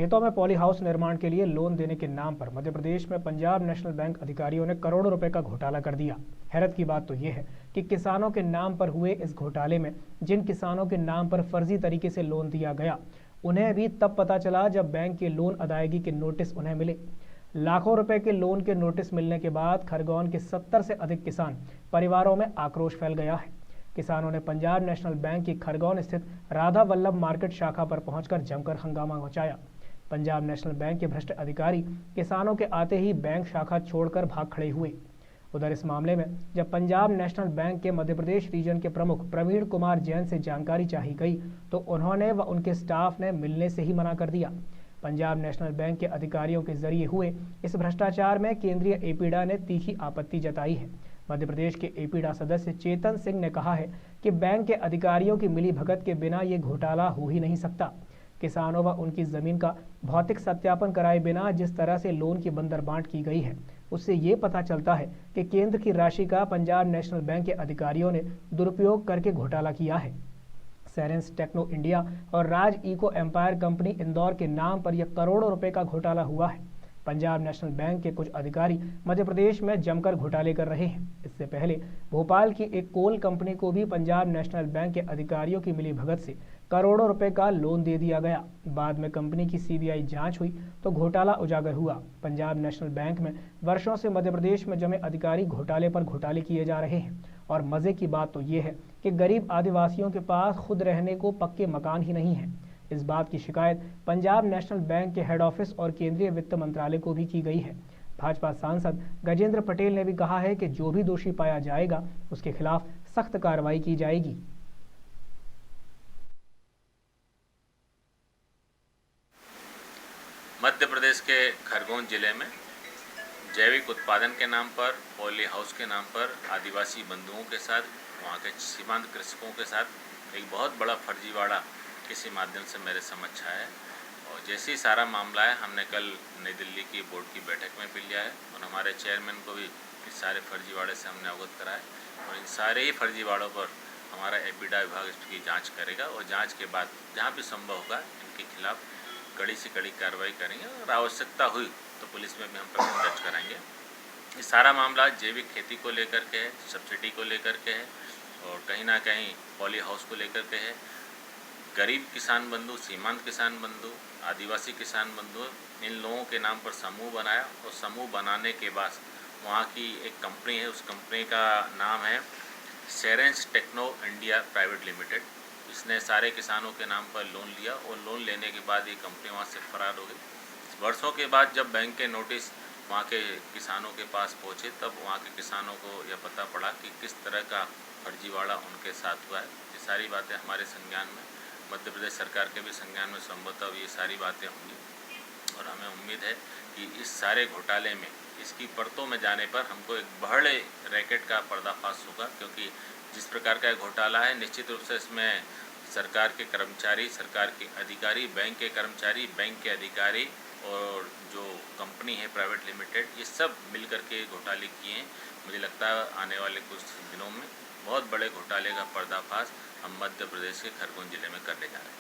खेतों में poly house निर्माण के लिए लोन देने के नाम पर मध्य प्रदेश में पंजाब नेशनल बैंक अधिकारियों ने करोड़ों रुपए का घोटाला कर दिया। हैरत की बात तो यह है कि किसानों के नाम पर हुए इस घोटाले में जिन किसानों के नाम पर फर्जी तरीके से लोन दिया गया, उन्हें भी तब पता चला जब बैंक के लोन अदायगी के नोटिस उन्हें मिले। लाखों रुपए के लोन के नोटिस मिलने के बाद खरगोन के 70 से अधिक किसान परिवारों में आक्रोश फैल गया है। किसानों ने पंजाब नेशनल बैंक की खरगोन स्थित राधा वल्लभ मार्केट शाखा पर पहुंचकर जमकर हंगामा मचाया। पंजाब नेशनल बैंक के भ्रष्ट अधिकारी किसानों के आते ही बैंक शाखा छोड़कर भाग खड़े हुए। उधर इस मामले में जब पंजाब नेशनल बैंक के मध्य प्रदेश रीजन के प्रमुख प्रवीण कुमार जैन से जानकारी चाही गई तो उन्होंने व उनके स्टाफ ने मिलने से ही मना कर दिया। पंजाब नेशनल बैंक के अधिकारियों के जरिए हुए इस भ्रष्टाचार में केंद्रीय एपीडा ने तीखी आपत्ति जताई है। मध्य प्रदेश के एपीडा सदस्य चेतन सिंह ने कहा है कि बैंक के अधिकारियों की मिलीभगत के बिना ये घोटाला हो ही नहीं सकता। किसानों व उनकी जमीन का भौतिक सत्यापन कराए बिना जिस तरह से लोन की बंदरबांट की गई है, उससे ये पता चलता है कि केंद्र की राशि का पंजाब नेशनल बैंक के अधिकारियों ने दुरुपयोग करके घोटाला किया है। सेरेंस टेक्नो इंडिया और राज इको एम्पायर कंपनी इंदौर के नाम पर यह करोड़ों रुपए का घोटाला हुआ है। पंजाब नेशनल बैंक के कुछ अधिकारी मध्य प्रदेश में जमकर घोटाले कर रहे हैं। इससे पहले भोपाल की एक कोल कंपनी को भी पंजाब नेशनल बैंक के अधिकारियों की मिलीभगत से करोड़ों रुपए का लोन दे दिया गया। बाद में कंपनी की सीबीआई जांच हुई तो घोटाला उजागर हुआ। पंजाब नेशनल बैंक में वर्षों से मध्य प्रदेश में जमे अधिकारी घोटाले पर घोटाले किए जा रहे हैं। और मजे की बात तो ये है कि गरीब आदिवासियों के पास खुद रहने को पक्के मकान ही नहीं है। इस बात की शिकायत पंजाब नेशनल बैंक के हेड ऑफिस और केंद्रीय वित्त मंत्रालय को भी की गई है। भाजपा सांसद गजेंद्र पटेल ने भी कहा है कि जो भी दोषी पाया जाएगा उसके खिलाफ सख्त कार्रवाई की जाएगी। मध्य प्रदेश के खरगोन जिले में जैविक उत्पादन के नाम पर, पॉली हाउस के नाम पर आदिवासी बंधुओं के साथ, वहाँ के सीमांत कृषकों के साथ एक बहुत बड़ा फर्जीवाड़ा किसी माध्यम से मेरे समझ आया है। और जैसे ही सारा मामला है, हमने कल नई दिल्ली की बोर्ड की बैठक में भी लिया है और हमारे चेयरमैन को भी इस सारे फर्जीवाड़े से हमने अवगत कराया और इन सारे ही फर्जीवाड़ों पर हमारा एपीडा विभाग इसकी जाँच करेगा और जाँच के बाद जहाँ भी संभव होगा इनके खिलाफ कड़ी से कड़ी कार्रवाई करेंगे और आवश्यकता हुई तो पुलिस में भी हम प्रकरण दर्ज कराएंगे। ये सारा मामला जैविक खेती को लेकर के है, सब्सिडी को लेकर के है और कहीं ना कहीं पॉली हाउस को लेकर के है। गरीब किसान बंधु, सीमांत किसान बंधु, आदिवासी किसान बंधु, इन लोगों के नाम पर समूह बनाया और समूह बनाने के बाद वहाँ की एक कंपनी है, उस कंपनी का नाम है सेरेंस टेक्नो इंडिया प्राइवेट लिमिटेड। इसने सारे किसानों के नाम पर लोन लिया और लोन लेने के बाद ये कंपनी वहाँ से फरार हो गई। वर्षों के बाद जब बैंक के नोटिस वहाँ के किसानों के पास पहुँचे तब वहाँ के किसानों को यह पता पड़ा कि किस तरह का फर्जीवाड़ा उनके साथ हुआ है। ये सारी बातें हमारे संज्ञान में, मध्य प्रदेश सरकार के भी संज्ञान में संभवतः ये सारी बातें होंगी और हमें उम्मीद है कि इस सारे घोटाले में, इसकी परतों में जाने पर हमको एक बड़े रैकेट का पर्दाफाश होगा। क्योंकि जिस प्रकार का घोटाला है, निश्चित रूप से इसमें सरकार के कर्मचारी, सरकार के अधिकारी, बैंक के कर्मचारी, बैंक के अधिकारी और जो कंपनी है प्राइवेट लिमिटेड, ये सब मिलकर के घोटाले किए हैं। मुझे लगता है आने वाले कुछ दिनों में बहुत बड़े घोटाले का पर्दाफाश हम मध्य प्रदेश के खरगोन जिले में करने जा रहे हैं।